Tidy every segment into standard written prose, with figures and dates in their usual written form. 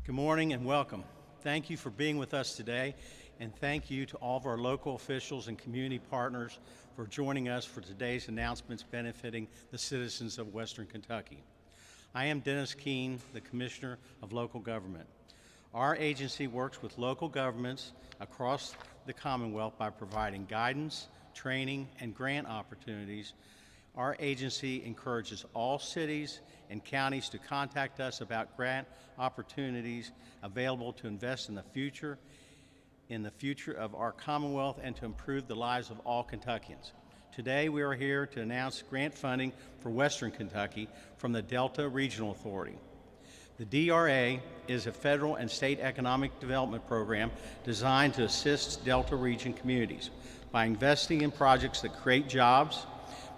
Good morning and welcome. Thank you for being with us today, and thank you to all of our local officials and community partners for joining us for today's announcements benefiting the citizens of Western Kentucky. I am Dennis Keene, the Commissioner of Local Government. Our agency works with local governments across the Commonwealth by providing guidance, training, and grant opportunities. Our agency encourages all cities and counties to contact us about grant opportunities available to invest in the future of our Commonwealth and to improve the lives of all Kentuckians. Today we are here to announce grant funding for Western Kentucky from the Delta Regional Authority. The DRA is a federal and state economic development program designed to assist Delta region communities by investing in projects that create jobs,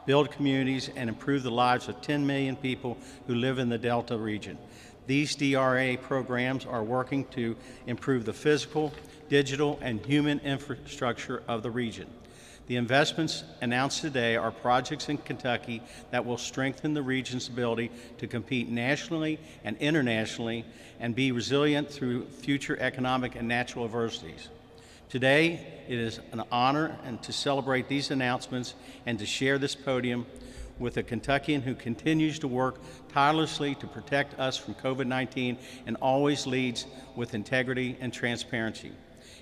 build communities, and improve the lives of 10 million people who live in the Delta region. These DRA programs are working to improve the physical, digital, and human infrastructure of the region. The investments announced today are projects in Kentucky that will strengthen the region's ability to compete nationally and internationally and be resilient through future economic and natural adversities. Today, it is an honor to celebrate these announcements and to share this podium with a Kentuckian who continues to work tirelessly to protect us from COVID-19 and always leads with integrity and transparency.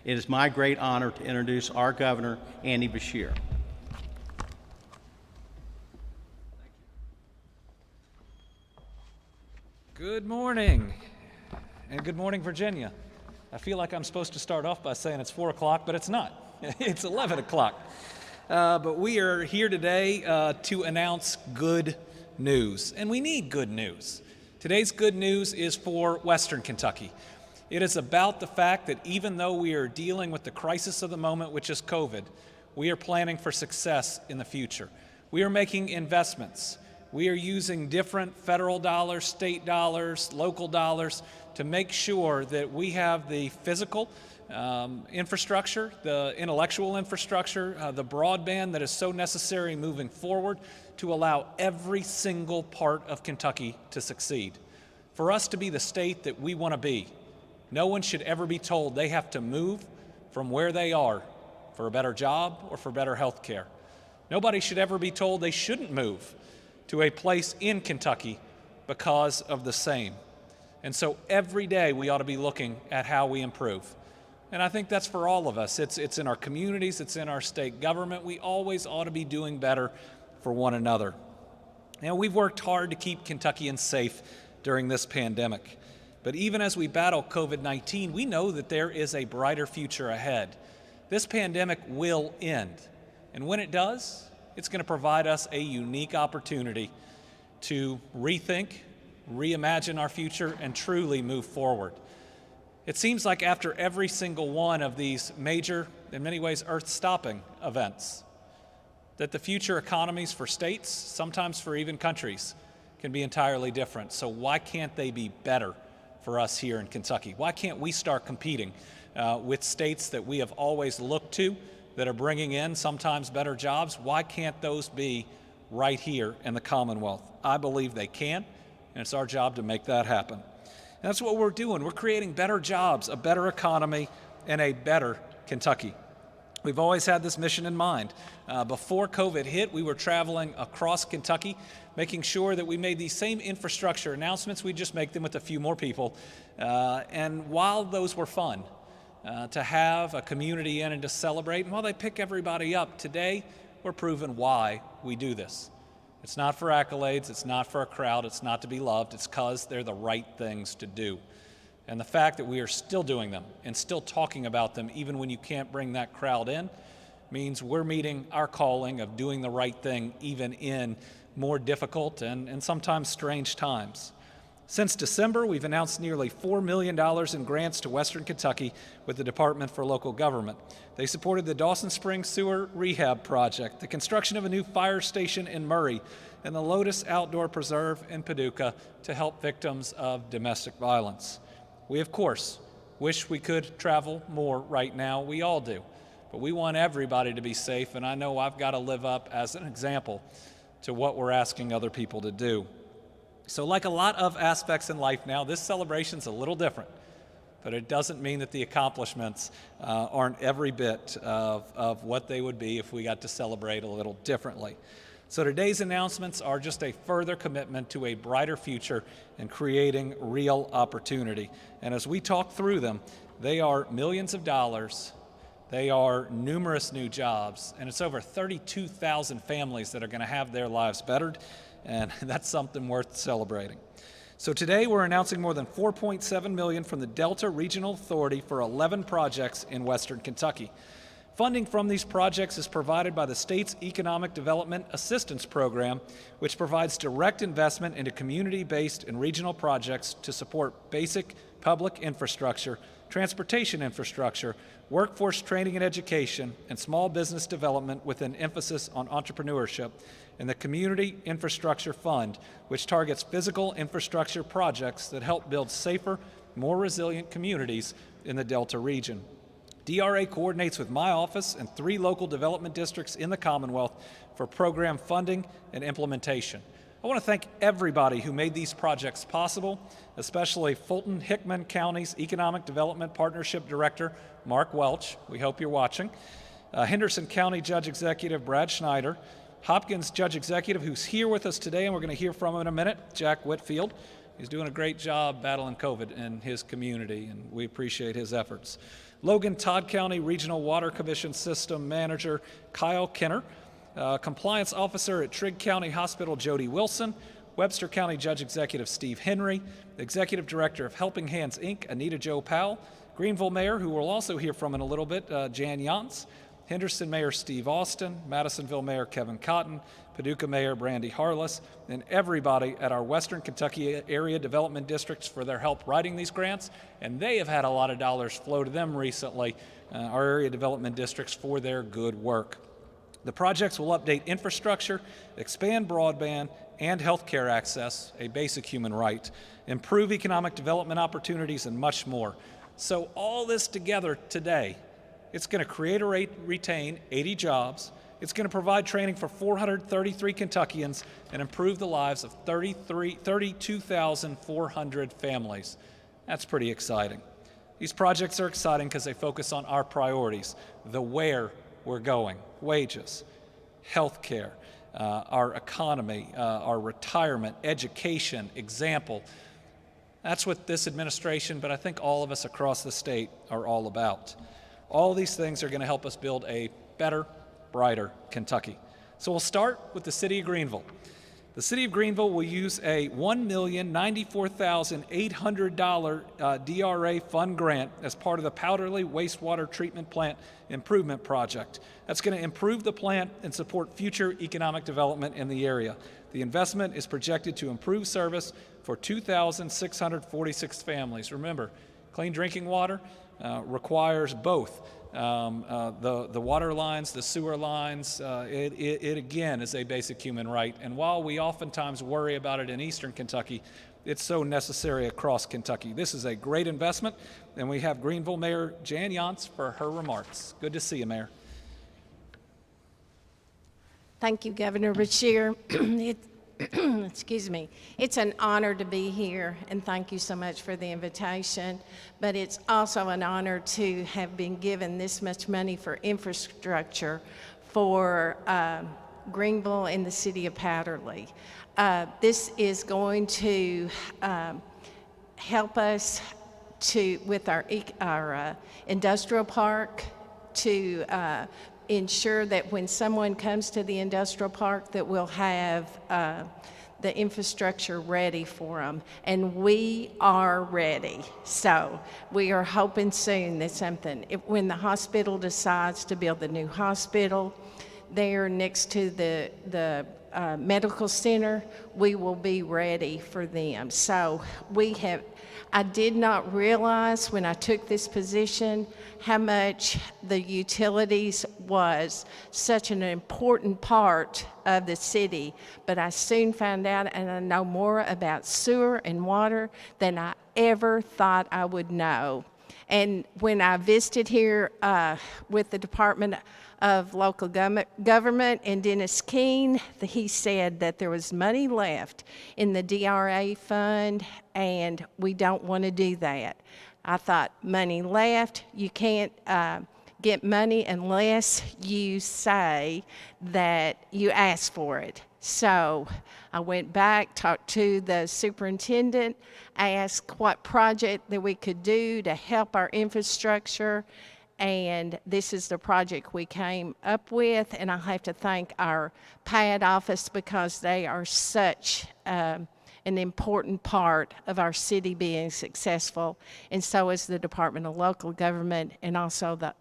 It is my great honor to introduce our Governor, Andy Beshear. Good morning, and good morning, Virginia. I feel like I'm supposed to start off by saying it's 4 o'clock, but it's not. It's 11 o'clock. But we are here today to announce good news, and we need good news. Today's good news is for Western Kentucky. It is about the fact that even though we are dealing with the crisis of the moment, which is COVID, we are planning for success in the future. We are making investments. We are using different federal dollars, state dollars, local dollars to make sure that we have the physical infrastructure, the intellectual infrastructure, the broadband that is so necessary moving forward to allow every single part of Kentucky to succeed. For us to be the state that we want to be, no one should ever be told they have to move from where they are for a better job or for better health care. Nobody should ever be told they shouldn't move to a place in Kentucky because of the same. And so every day we ought to be looking at how we improve. And I think that's for all of us. It's in our communities, it's in our state government. We always ought to be doing better for one another. Now, we've worked hard to keep Kentuckians safe during this pandemic. But even as we battle COVID-19, we know that there is a brighter future ahead. This pandemic will end. And when it does, it's going to provide us a unique opportunity to rethink, reimagine our future, and truly move forward. It seems like after every single one of these major, in many ways, earth-stopping events, that the future economies for states, sometimes for even countries, can be entirely different. So why can't they be better for us here in Kentucky? Why can't we start competing with states that we have always looked to that are bringing in sometimes better jobs? Why can't those be right here in the Commonwealth? I believe they can, and it's our job to make that happen. And that's what we're doing. We're creating better jobs, a better economy, and a better Kentucky. We've always had this mission in mind. Before COVID hit, we were traveling across Kentucky, making sure that we made these same infrastructure announcements. We just make them with a few more people. And while those were fun, to have a community in and to celebrate, and while they pick everybody up, today we're proving why we do this. It's not for accolades, it's not for a crowd, it's not to be loved, it's because they're the right things to do. And the fact that we are still doing them and still talking about them even when you can't bring that crowd in means we're meeting our calling of doing the right thing even in more difficult and sometimes strange times. Since December, we've announced nearly $4 million in grants to Western Kentucky with the Department for Local Government. They supported the Dawson Springs Sewer Rehab Project, the construction of a new fire station in Murray, and the Lotus Outdoor Preserve in Paducah to help victims of domestic violence. We, of course, wish we could travel more right now. We all do. But we want everybody to be safe, and I know I've got to live up as an example to what we're asking other people to do. So like a lot of aspects in life now, this celebration's a little different. but it doesn't mean that the accomplishments aren't every bit of what they would be if we got to celebrate a little differently. So today's announcements are just a further commitment to a brighter future and creating real opportunity. And as we talk through them, they are millions of dollars, they are numerous new jobs, and it's over 32,000 families that are going to have their lives bettered, and that's something worth celebrating. So today we're announcing more than $4.7 million from the Delta Regional Authority for 11 projects in Western Kentucky. Funding from these projects is provided by the state's Economic Development Assistance Program, which provides direct investment into community-based and regional projects to support basic public infrastructure, transportation infrastructure, workforce training and education, and small business development with an emphasis on entrepreneurship, and the Community Infrastructure Fund, which targets physical infrastructure projects that help build safer, more resilient communities in the Delta region. DRA coordinates with my office and 3 local development districts in the Commonwealth for program funding and implementation. I want to thank everybody who made these projects possible, especially Fulton County's Economic Development Partnership Director, Mark Welch. We hope you're watching. Henderson County Judge Executive Brad Schneider, Hopkins Judge Executive, who's here with us today, and we're going to hear from him in a minute, Jack Whitfield. He's doing a great job battling COVID in his community, and we appreciate his efforts. Logan Todd County Regional Water Commission System Manager Kyle Kenner, Compliance Officer at Trigg County Hospital Jody Wilson, Webster County Judge Executive Steve Henry, Executive Director of Helping Hands, Inc., Anita Jo Powell, Greenville Mayor, who we'll also hear from in a little bit, Jan Yance, Henderson Mayor Steve Austin, Madisonville Mayor Kevin Cotton, Paducah Mayor Brandy Harless, and everybody at our Western Kentucky area development districts for their help writing these grants, and they have had a lot of dollars flow to them recently, our area development districts, for their good work. The projects will update infrastructure, expand broadband and health care access, a basic human right, improve economic development opportunities, and much more. So all this together today, it's going to create or retain 80 jobs. It's going to provide training for 433 Kentuckians and improve the lives of 32,400 families. That's pretty exciting. These projects are exciting because they focus on our priorities, the where we're going, wages, health care, our economy, our retirement, education, example. That's what this administration, but I think all of us across the state, are all about. All these things are going to help us build a better, brighter Kentucky. So we'll start with the City of Greenville. The City of Greenville will use a $1,094,800 DRA fund grant as part of the Powderly Wastewater Treatment Plant Improvement Project. That's going to improve the plant and support future economic development in the area. The investment is projected to improve service for 2,646 families. Remember, clean drinking water requires both the water lines, the sewer lines. It again is a basic human right. And while we oftentimes worry about it in eastern Kentucky, it's so necessary across Kentucky. This is a great investment, and we have Greenville Mayor Jan Yance for her remarks. Good to see you, Mayor. Thank you, Governor Beshear. Excuse me. It's an honor to be here, and thank you so much for the invitation. But it's also an honor to have been given this much money for infrastructure for Greenville and the city of Powderly. This is going to help us with our industrial park to ensure that when someone comes to the industrial park that we'll have the infrastructure ready for them. And we are ready. So we are hoping soon that when the hospital decides to build the new hospital there next to the medical center, we will be ready for them. So I did not realize when I took this position how much the utilities was such an important part of the city, but I soon found out, and I know more about sewer and water than I ever thought I would know. And when I visited here with the Department of Local Government and Dennis Keene, he said that there was money left in the DRA fund, and we don't want to do that. I thought, money left, you can't get money unless you say that you ask for it. So I went back, talked to the superintendent, asked what project that we could do to help our infrastructure, and this is the project we came up with. And I have to thank our PAD office because they are such an important part of our city being successful, and so is the Department of Local Government and also the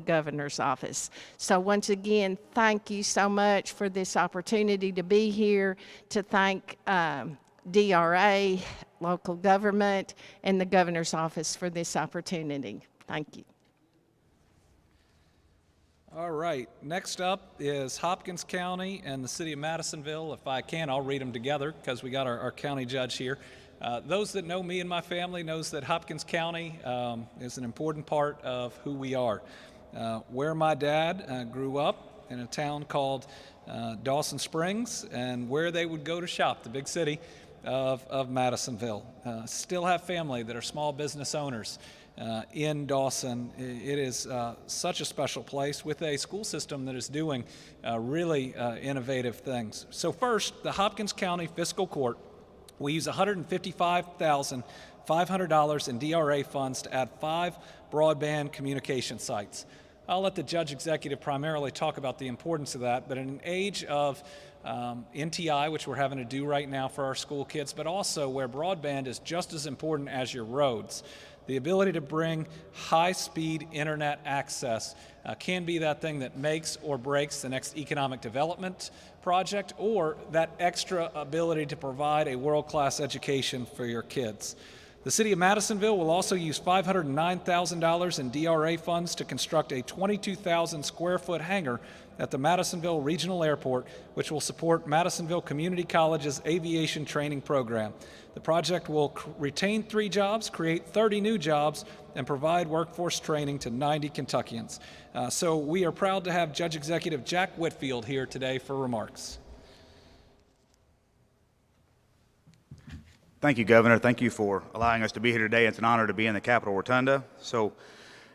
governor's office. So once again, thank you so much for this opportunity to be here, to thank DRA, local government, and the governor's office for this opportunity. Thank you. All right, next up is Hopkins County and the city of Madisonville. If I can, I'll read them together because we got our county judge here. Those that know me and my family knows that Hopkins County is an important part of who we are. Where my dad grew up in a town called Dawson Springs, and where they would go to shop, the big city of Madisonville. Still have family that are small business owners in Dawson. It is such a special place with a school system that is doing really innovative things. So first, the Hopkins County Fiscal Court. We use $155,500 in DRA funds to add 5 broadband communication sites. I'll let the judge executive primarily talk about the importance of that, but in an age of NTI, which we're having to do right now for our school kids, but also where broadband is just as important as your roads, the ability to bring high-speed internet access can be that thing that makes or breaks the next economic development project, or that extra ability to provide a world-class education for your kids. The city of Madisonville will also use $509,000 in DRA funds to construct a 22,000 square foot hangar at the Madisonville Regional Airport, which will support Madisonville Community College's aviation training program. The project will retain 3 jobs, create 30 new jobs, and provide workforce training to 90 Kentuckians. So we are proud to have Judge Executive Jack Whitfield here today for remarks. Thank you, Governor. Thank you for allowing us to be here today. It's an honor to be in the Capitol Rotunda. So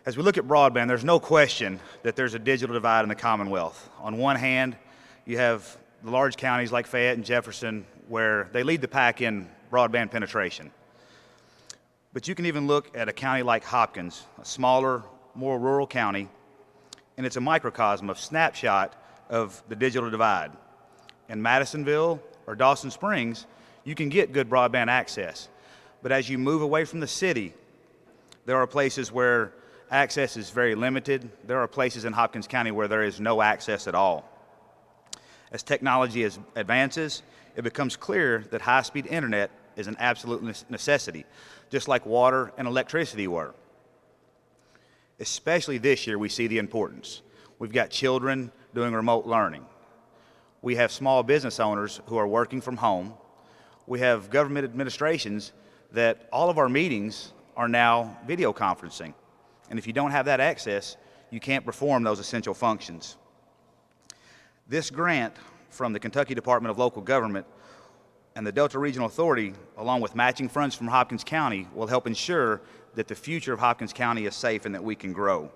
as we look at broadband, there's no question that there's a digital divide in the Commonwealth. On one hand, you have the large counties like Fayette and Jefferson where they lead the pack in broadband penetration. But you can even look at a county like Hopkins, a smaller, more rural county, and it's a microcosm of snapshot of the digital divide. In Madisonville or Dawson Springs, you can get good broadband access. But as you move away from the city, there are places where access is very limited. There are places in Hopkins County where there is no access at all. As technology advances, it becomes clear that high-speed internet is an absolute necessity, just like water and electricity were. Especially this year, we see the importance. We've got children doing remote learning. We have small business owners who are working from home. We have government administrations that all of our meetings are now video conferencing. And if you don't have that access, you can't perform those essential functions. This grant from the Kentucky Department of Local Government and the Delta Regional Authority, along with matching funds from Hopkins County, will help ensure that the future of Hopkins County is safe and that we can grow.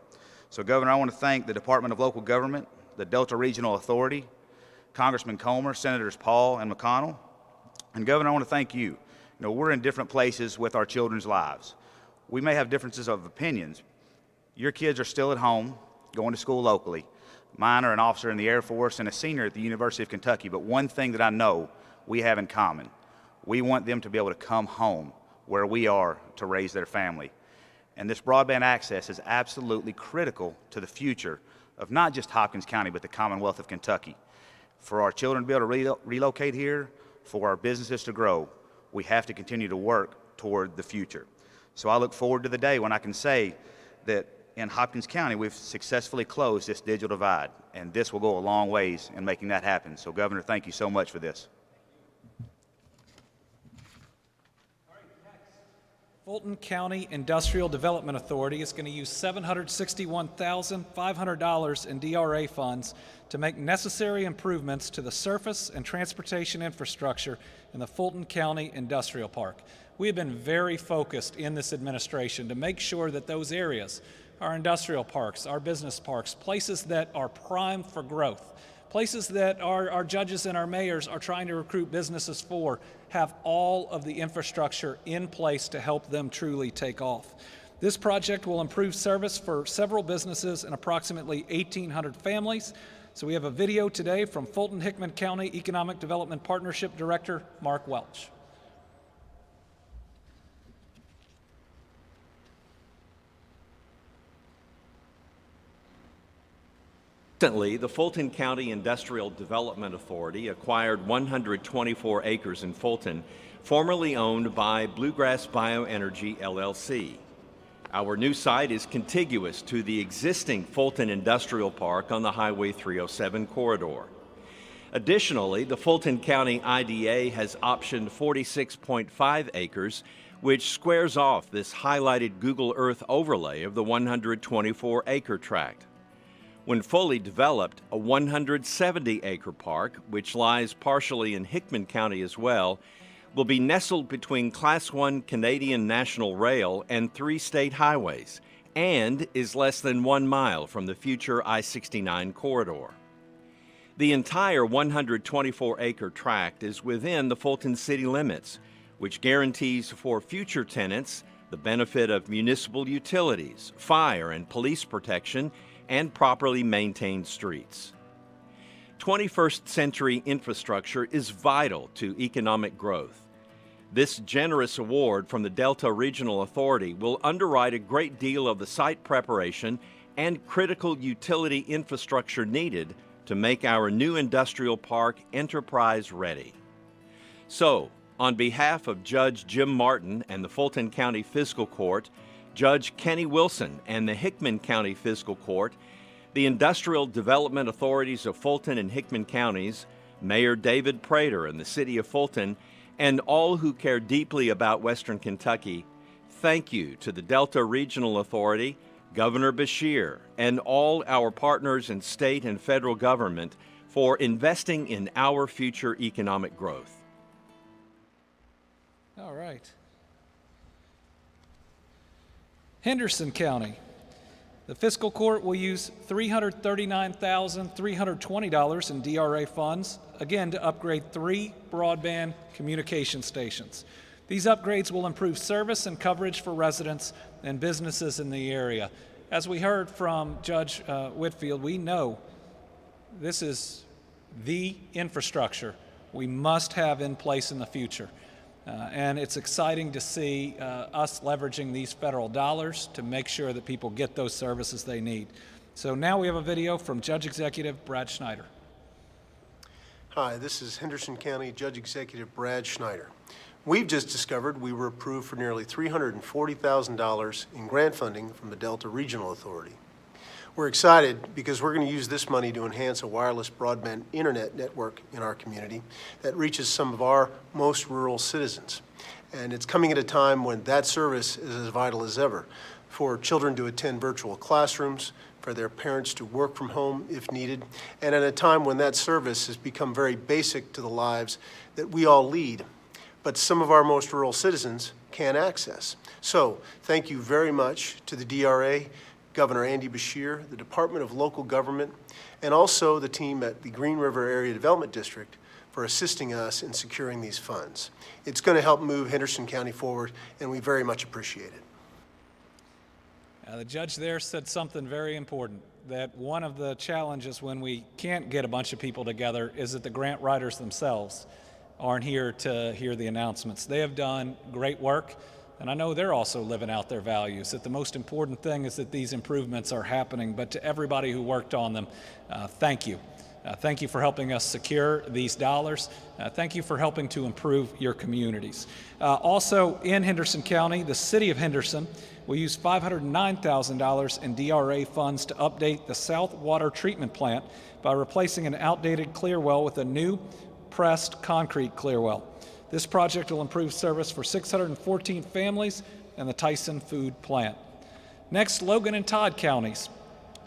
So, Governor, I want to thank the Department of Local Government, the Delta Regional Authority, Congressman Comer, Senators Paul and McConnell. And Governor, I want to thank you. You know, we're in different places with our children's lives. We may have differences of opinions. Your kids are still at home, going to school locally. Mine are an officer in the Air Force and a senior at the University of Kentucky. But one thing that I know we have in common, we want them to be able to come home where we are to raise their family. And this broadband access is absolutely critical to the future of not just Hopkins County, but the Commonwealth of Kentucky. For our children to be able to relocate here, for our businesses to grow, we have to continue to work toward the future. So I look forward to the day when I can say that in Hopkins County we've successfully closed this digital divide, and this will go a long ways in making that happen. So Governor, thank you so much for this. Fulton County Industrial Development Authority is going to use $761,500 in DRA funds to make necessary improvements to the surface and transportation infrastructure in the Fulton County Industrial Park. We have been very focused in this administration to make sure that those areas, our industrial parks, our business parks, places that are primed for growth, places that our judges and our mayors are trying to recruit businesses for, have all of the infrastructure in place to help them truly take off. This project will improve service for several businesses and approximately 1,800 families. So we have a video today from Fulton-Hickman County Economic Development Partnership Director, Mark Welch. Recently, the Fulton County Industrial Development Authority acquired 124 acres in Fulton, formerly owned by Bluegrass Bioenergy, LLC. Our new site is contiguous to the existing Fulton Industrial Park on the Highway 307 corridor. Additionally, the Fulton County IDA has optioned 46.5 acres, which squares off this highlighted Google Earth overlay of the 124-acre tract. When fully developed, a 170-acre park, which lies partially in Hickman County as well, will be nestled between Class 1 Canadian National Rail and 3 state highways, and is less than 1 mile from the future I-69 corridor. The entire 124-acre tract is within the Fulton city limits, which guarantees for future tenants the benefit of municipal utilities, fire and police protection, and properly maintained streets. 21st century infrastructure is vital to economic growth. This generous award from the Delta Regional Authority will underwrite a great deal of the site preparation and critical utility infrastructure needed to make our new industrial park enterprise ready. So, on behalf of Judge Jim Martin and the Fulton County Fiscal Court, Judge Kenny Wilson and the Hickman County Fiscal Court, the Industrial Development Authorities of Fulton and Hickman Counties, Mayor David Prater and the City of Fulton, and all who care deeply about Western Kentucky, thank you to the Delta Regional Authority, Governor Beshear, and all our partners in state and federal government for investing in our future economic growth. All right. Henderson County. The fiscal court will use $339,320 in DRA funds, again to upgrade 3 broadband communication stations. These upgrades will improve service and coverage for residents and businesses in the area. As we heard from Judge Whitfield, we know this is the infrastructure we must have in place in the future. And it's exciting to see us leveraging these federal dollars to make sure that people get those services they need. So now we have a video from Judge Executive Brad Schneider. Hi, this is Henderson County Judge Executive Brad Schneider. We've just discovered we were approved for nearly $340,000 in grant funding from the Delta Regional Authority. We're excited because we're going to use this money to enhance a wireless broadband internet network in our community that reaches some of our most rural citizens. And it's coming at a time when that service is as vital as ever for children to attend virtual classrooms, for their parents to work from home if needed, and at a time when that service has become very basic to the lives that we all lead, but some of our most rural citizens can't access. So thank you very much to the DRA, Governor Andy Beshear, the Department of Local Government, and also the team at the Green River Area Development District for assisting us in securing these funds. It's going to help move Henderson County forward, and we very much appreciate it. The judge there said something very important, that one of the challenges when we can't get a bunch of people together is that the grant writers themselves aren't here to hear the announcements. They have done great work. And I know they're also living out their values, that the most important thing is that these improvements are happening. But to everybody who worked on them, thank you. Thank you for helping us secure these dollars. Thank you for helping to improve your communities. Also in Henderson County, the City of Henderson will use $509,000 in DRA funds to update the South Water Treatment Plant by replacing an outdated clear well with a new pressed concrete clear well. This project will improve service for 614 families and the Tyson Food Plant. Next, Logan and Todd counties.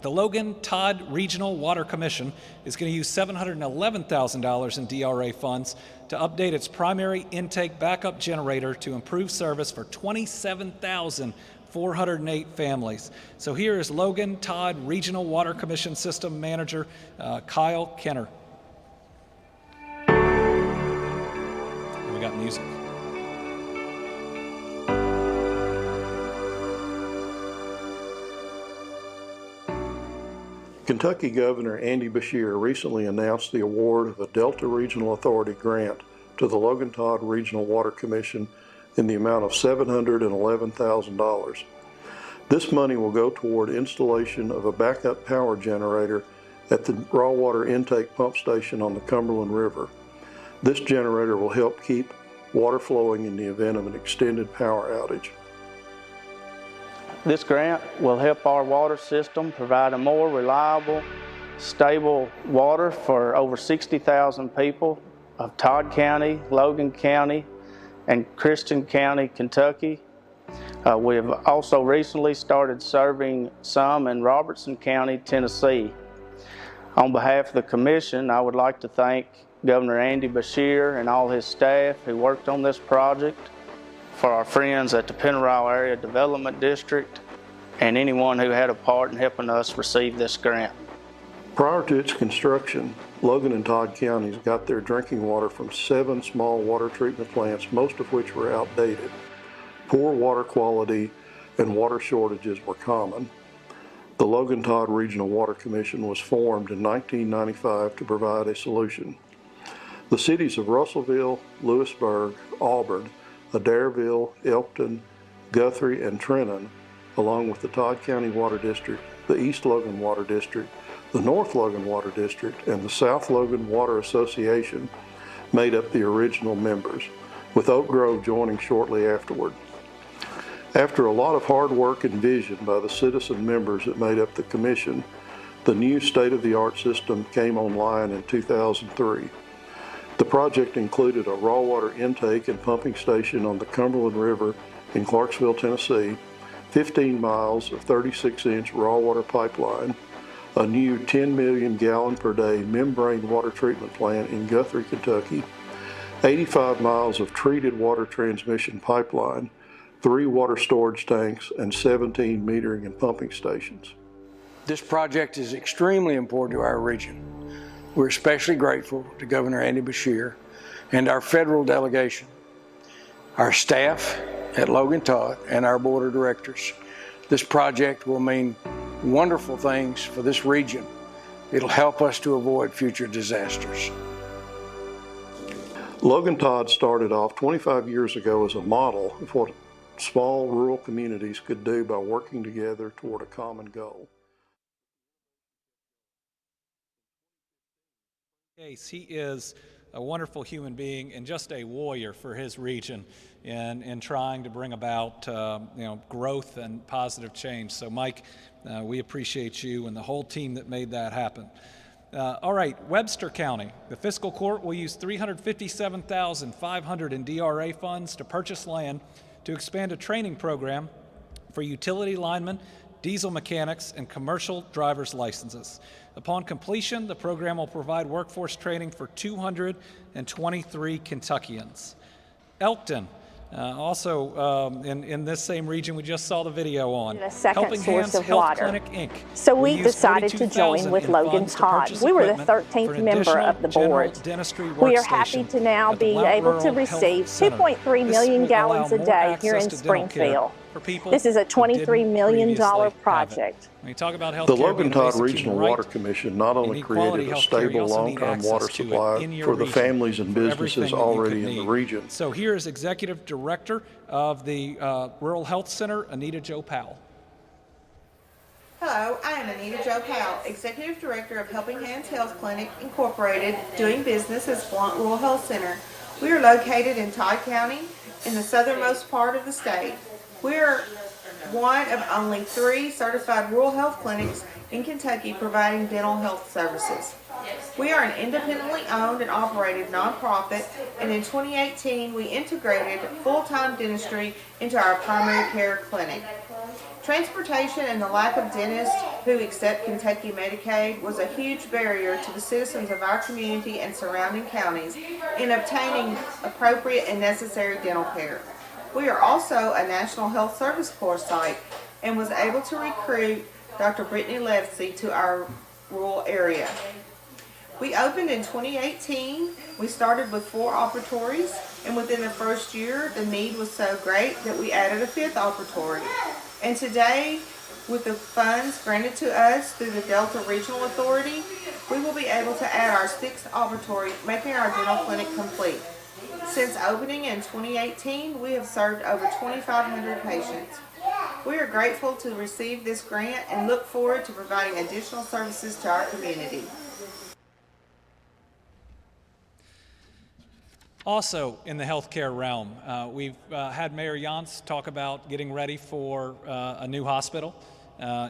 The Logan Todd Regional Water Commission is going to use $711,000 in DRA funds to update its primary intake backup generator to improve service for 27,408 families. So here is Logan Todd Regional Water Commission System Manager Kyle Kenner. And we got music. Kentucky Governor Andy Beshear recently announced the award of a Delta Regional Authority grant to the Logan Todd Regional Water Commission in the amount of $711,000. This money will go toward installation of a backup power generator at the raw water intake pump station on the Cumberland River. This generator will help keep water flowing in the event of an extended power outage. This grant will help our water system provide a more reliable, stable water for over 60,000 people of Todd County, Logan County, and Henderson County, Kentucky. We have also recently started serving some in Robertson County, Tennessee. On behalf of the Commission, I would like to thank Governor Andy Beshear and all his staff who worked on this project, for our friends at the Pennyrile Area Development District, and anyone who had a part in helping us receive this grant. Prior to its construction, Logan and Todd counties got their drinking water from 7 small water treatment plants, most of which were outdated. Poor water quality and water shortages were common. The Logan Todd Regional Water Commission was formed in 1995 to provide a solution. The cities of Russellville, Lewisburg, Auburn, Adairville, Elkton, Guthrie, and Trenton, along with the Todd County Water District, the East Logan Water District, the North Logan Water District, and the South Logan Water Association, made up the original members, with Oak Grove joining shortly afterward. After a lot of hard work and vision by the citizen members that made up the commission, the new state-of-the-art system came online in 2003. The project included a raw water intake and pumping station on the Cumberland River in Clarksville, Tennessee, 15 miles of 36-inch raw water pipeline, a new 10 million gallon per day membrane water treatment plant in Guthrie, Kentucky, 85 miles of treated water transmission pipeline, 3 water storage tanks, and 17 metering and pumping stations. This project is extremely important to our region. We're especially grateful to Governor Andy Beshear and our federal delegation, our staff at Logan Todd, and our board of directors. This project will mean wonderful things for this region. It'll help us to avoid future disasters. Logan Todd started off 25 years ago as a model of what small rural communities could do by working together toward a common goal. He is a wonderful human being and just a warrior for his region in trying to bring about growth and positive change. So Mike, we appreciate you and the whole team that made that happen. All right, Webster County. The fiscal court will use $357,500 in DRA funds to purchase land to expand a training program for utility linemen, diesel mechanics, and commercial driver's licenses. Upon completion, the program will provide workforce training for 223 Kentuckians. Elkton, also in this same region we just saw the video on. A second Helping source Hands of Health water. Clinic, Inc. So we used decided to join with $42,000 in Logan funds to Todd. purchase We were the equipment 13th for an member additional of the general board. dentistry We are happy workstation to now at the be Mount able to Rural Health receive Center. 2.3 This million will gallons allow a more day here in access to dental care Springfield. for people This is a who $23 didn't million previously have it. project. When you talk about health The care Logan being a Todd basic Regional human Water right, Commission not only and equality created a health care, you stable also need long-term water access to it supply in your for the region families and for businesses everything that you already could in the need. region. So here is Executive Director of the Rural Health Center, Anita Jo Powell. Hello, I am Anita Jo Powell, Executive Director of Helping Hands Health Clinic, Incorporated, doing business as Blount Rural Health Center. We are located in Todd County, in the southernmost part of the state. We are one of only 3 certified rural health clinics in Kentucky providing dental health services. We are an independently owned and operated nonprofit, and in 2018 we integrated full-time dentistry into our primary care clinic. Transportation and the lack of dentists who accept Kentucky Medicaid was a huge barrier to the citizens of our community and surrounding counties in obtaining appropriate and necessary dental care. We are also a National Health Service Corps site and was able to recruit Dr. Brittany Levesey to our rural area. We opened in 2018. We started with 4 operatories, and within the first year, the need was so great that we added a 5th operatory. And today, with the funds granted to us through the Delta Regional Authority, we will be able to add our 6th operatory, making our dental clinic complete. Since opening in 2018, we have served over 2,500 patients. We are grateful to receive this grant and look forward to providing additional services to our community. Also in the healthcare realm, we've had Mayor Yance talk about getting ready for a new hospital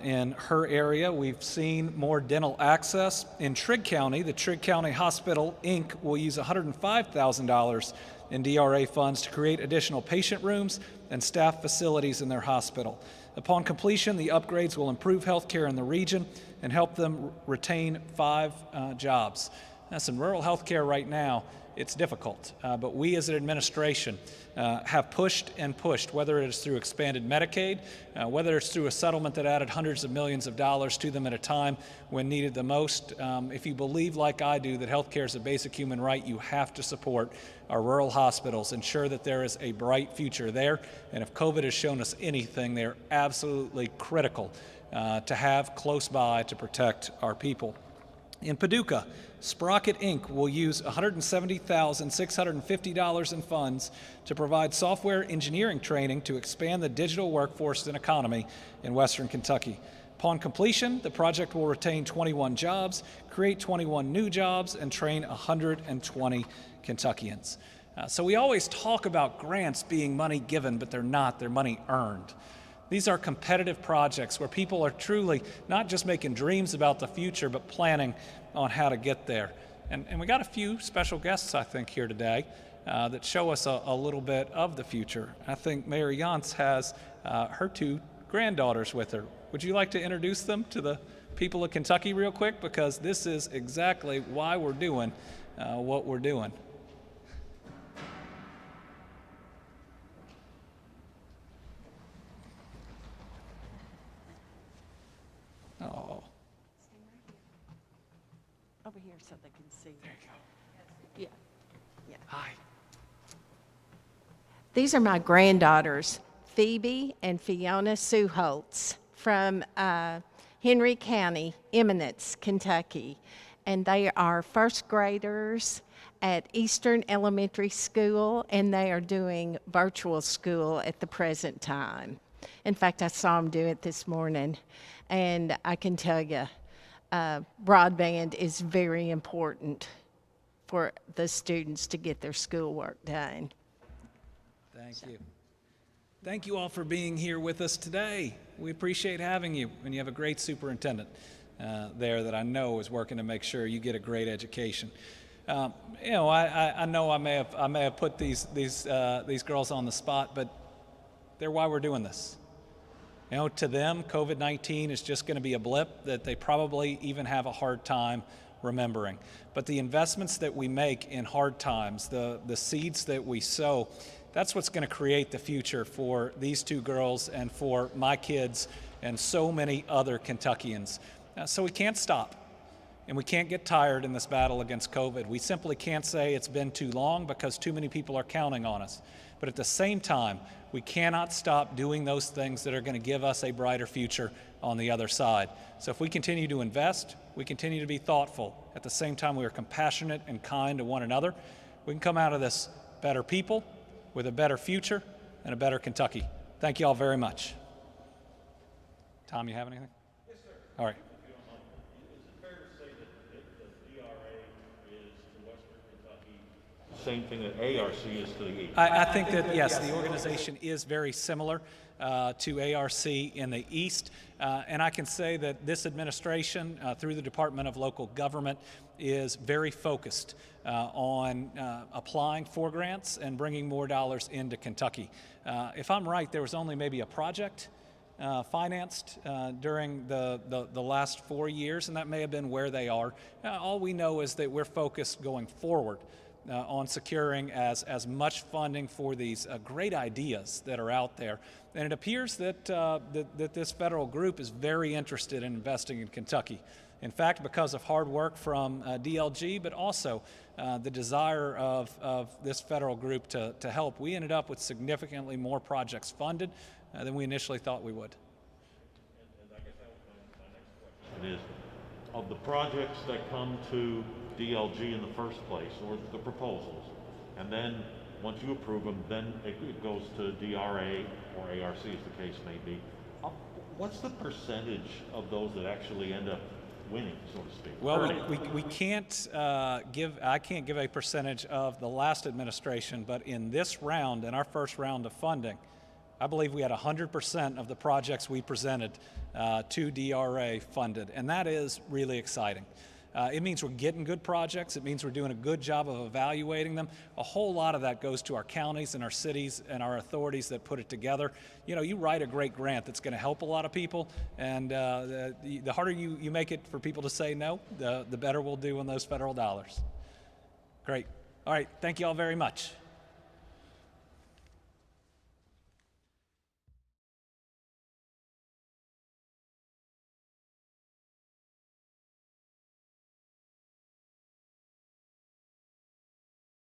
in her area. We've seen more dental access. In Trigg County, the Trigg County Hospital, Inc. will use $105,000 in DRA funds to create additional patient rooms and staff facilities in their hospital. Upon completion, the upgrades will improve healthcare in the region and help them retain 5 jobs. That's in rural healthcare right now. It's difficult, but we as an administration have pushed and pushed, whether it is through expanded Medicaid, whether it's through a settlement that added hundreds of millions of dollars to them at a time when needed the most. If you believe, like I do, that healthcare is a basic human right, you have to support our rural hospitals, ensure that there is a bright future there. And if COVID has shown us anything, they're absolutely critical to have close by to protect our people. In Paducah, Sprocket Inc. will use $170,650 in funds to provide software engineering training to expand the digital workforce and economy in Western Kentucky. Upon completion, the project will retain 21 jobs, create 21 new jobs, and train 120 Kentuckians. So we always talk about grants being money given, but they're not, they're money earned. These are competitive projects where people are truly not just making dreams about the future, but planning on how to get there. And we got a few special guests, I think, here today that show us a little bit of the future. I think Mayor Yance has her 2 granddaughters with her. Would you like to introduce them to the people of Kentucky real quick? Because this is exactly why we're doing what we're doing. Oh. Over here so they can see. There you go. Yeah. Yeah. Hi. These are my granddaughters, Phoebe and Fiona Sue Holtz from Henry County, Eminence, Kentucky. And they are first graders at Eastern Elementary School, and they are doing virtual school at the present time. In fact, I saw them do it this morning, and I can tell you, broadband is very important for the students to get their schoolwork done. Thank you. Thank you all for being here with us today. We appreciate having you, and you have a great superintendent there that I know is working to make sure you get a great education. I know I may have put these girls on the spot, but they're why we're doing this. You know, to them, COVID-19 is just going to be a blip that they probably even have a hard time remembering. But the investments that we make in hard times, the seeds that we sow, that's what's going to create the future for these 2 girls and for my kids and so many other Kentuckians. So we can't stop, and we can't get tired in this battle against COVID. We simply can't say it's been too long because too many people are counting on us. But at the same time, we cannot stop doing those things that are going to give us a brighter future on the other side. So if we continue to invest, we continue to be thoughtful. At the same time, we are compassionate and kind to one another. We can come out of this better people with a better future and a better Kentucky. Thank you all very much. Tom, you have anything? Yes, sir. All right. Is it fair to say that the DRA is to Western Kentucky same thing that ARC is to the east? I think that, yes, the organization is very similar to ARC in the east. And I can say that this administration, through the Department of Local Government, is very focused on applying for grants and bringing more dollars into Kentucky. If I'm right, there was only maybe a project financed during the last 4 years, and that may have been where they are. All we know is that we're focused going forward on securing as much funding for these great ideas that are out there. And it appears that, that this federal group is very interested in investing in Kentucky. In fact, because of hard work from DLG, but also the desire of this federal group to help, we ended up with significantly more projects funded than we initially thought we would. And I guess that was my next question is, of the projects that come to DLG in the first place, or the proposals, and then once you approve them, then it goes to DRA or ARC as the case may be. What's the percentage of those that actually end up winning, so to speak? Well, we can't I can't give a percentage of the last administration, but in this round, in our first round of funding, I believe we had 100% of the projects we presented to DRA funded, and that is really exciting. It means we're getting good projects. It means we're doing a good job of evaluating them. A whole lot of that goes to our counties and our cities and our authorities that put it together. You know, you write a great grant that's going to help a lot of people, and the harder you make it for people to say no, the better we'll do on those federal dollars. Great. All right. Thank you all very much.